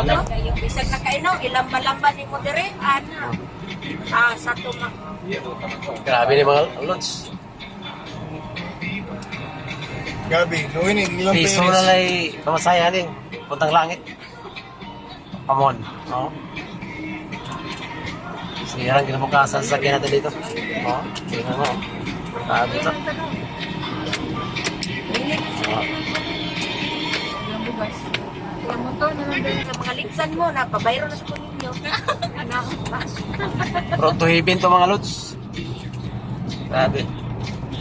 no? Yung bisag na kaino, ilamba-lamba ni mo dire. Ano? Sa tumak. Grabe ni mga lods. Gabi, luwin ilang Piso pesos. na lay pamasaya din. Puntang langit. Come on. No? Sirang kinabukasan sa sakyan natin dito. No? Tingnan mo. Grabe ito. Yung motor na lang din sa mga liksan mo, napabayro na sa kuninyo. Ano? Road to heaven to mga lods. Grabe.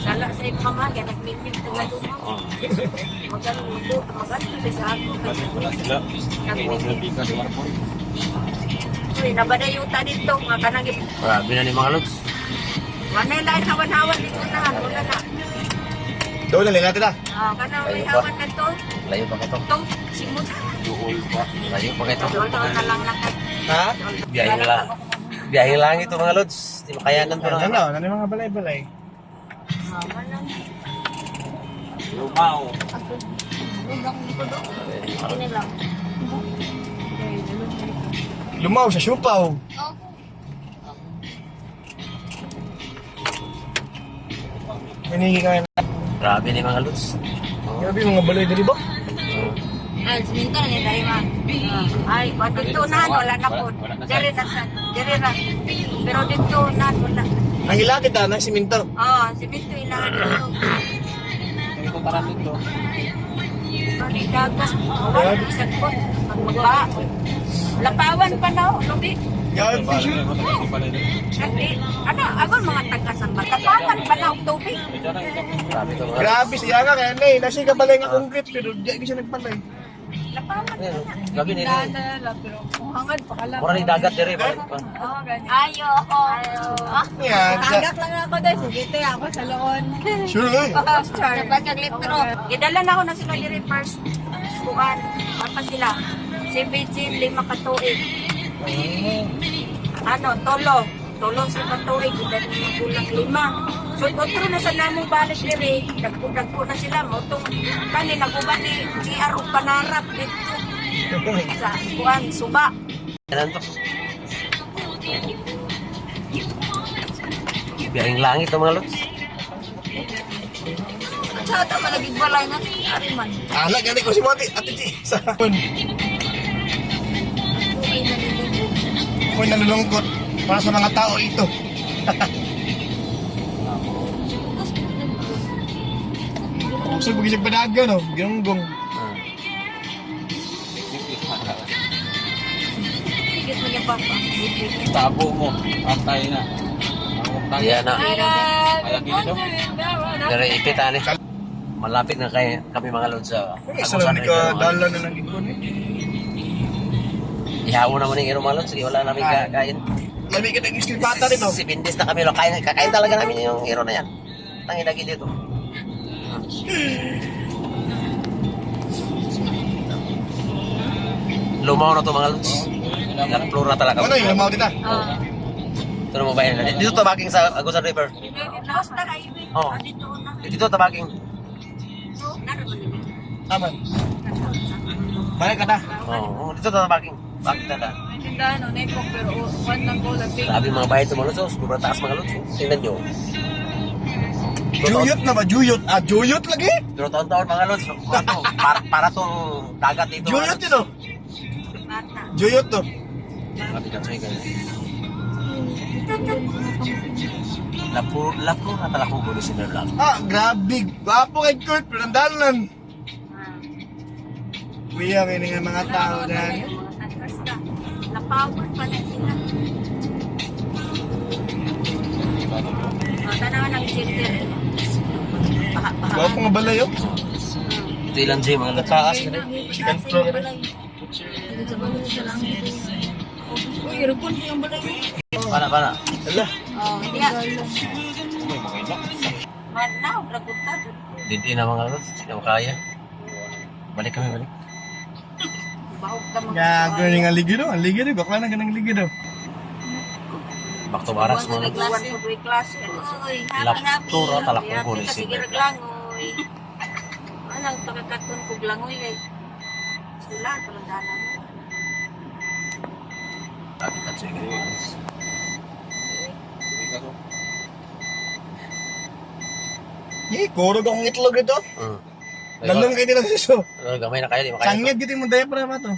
Sala sa iyong mamagya, nagmimim na lang mo. Oh. Magano sa ako. Uy, nabada yung dito, mga kanang Grabe na ni mga lods. Manay lang hawan-hawan dito na, wala na. Doon na lang natin ah. Kanang may hawan na to. Layo pa ito. Itong simot. Layo pa ito. Doon na lang na kay. Ha? Biyahe lang. Biyahe lang ito mga lods. Di makayanan to Ano ng na? Ano yung mga balay-balay? Wala na. lumaw. Lugang dito doon. Ini lang. Lumaw sa siupaw. Hinihingi ka na. Grabe ni mga lods. Grabe yung mga balay dali ba? Ay, siminto na ni Daima. Ay, dito na, wala na po. Dire na sa, dire na. Pero dito na, wala. Ang hilakit ah, ng siminto. Siminto ilangan dito. Ito parang dito. Ni dagas. Wala, isang po. Magmagba. Lapawan pa na, lubi. Gabi siya. Kasi, ako mga taga-san ba? Lapawan pa na, tubig. Grabe ito mga Grabe siya nga kaya na eh. Nasa ka balay nga concrete pero di siya nagpalay. Lapawan pa Ayan, na. grabe nila. Pero kung hangad pa ka lang. Mura ni dagat dire ba? Ayo. Yan. Tanggap lang ako dahil sugite ako sa loon. Sure eh. Dapat kag litro. Gidala na ako na sila diri first buwan. Apa sila? 17 5 katuig. Tolo. Tolo sa katuig. Gidala na kulang 5. So otro na sa namong balik diri. Dagko na sila mo tong kani naguban ni GR ug panarap dito. Sa buwan suba. Yan to. Biyaheng langit ito mga lods. Sa ata malagig balay nga ari man. Ala gani ko si Monty. Ate Chi. Sa ako'y nalulungkot para sa mga tao ito. Gusto mo gising panaga no? Ginunggong. Git mo niya papa. Tabo mo, antay na. Yan na. Kaya gini daw. Dire ipit ani. Malapit na kami mga lods sa Isa lang di ka dala na ng ikon eh. Ihawo naman yung mga lods. Sige, wala namin kakain. Labi ka ng iskilpata nito. 7 days na kami. Kakain talaga namin yung hero na yan. Tangin lagi dito. Lumaw na to mga lods. Nag-floor na talaga. Ano yung lamaw dita? Ito na mo ba yan? Dito tabaking sa Agusan River. Laos na kayo. Oo. Dito na. Dito tabaking. Aman. Balik ka na. Oo. Dito tabaking. Bakit na. Tindano, nekong pero one lang ko labing. Sabi mga bahay ito mga lods. Sobrang taas mga lods. Tingnan nyo. Juyot na ba? Juyot? Juyot lagi? Pero taon-taon mga lods. Para to dagat dito. Juyot yun oh. Bata. Juyot to. Sabi ka sa'yo ganyan. Lapo na talakong gulo si Nerlak. Grabe. Gwapo kay Kurt. Pero nandalan. Kuya, may nga mga tao dyan. Lapawan pa na sila. Tanawan ng childer. Gwapo nga balay oh. Ito ilang J mga lods. Nataas ka na. Second floor ka na. Uy, rupon ko yung balay. Para. Ala. Kaya. Manaw, ragutan. Hindi na mga lods. Hindi na makaya. Balik kami, balik. Bahog ka mga. Gago yung aligid oh. Aligid oh. Bakla na ganang aligid oh. Back to barracks mga lods. Buwan ko do'y klase. Uy, Lapto ra talakong gulo si sige Nerlak. raglangoy. Anong pagkakaton ko glangoy kay. Sila, palandanan mo. Habitat sa ingredients. Kurog akong itlog ito. Hmm. Dalong kayo din ang suso. Gamay na kayo, di makaya. Sangit gitu yung daya para ba to?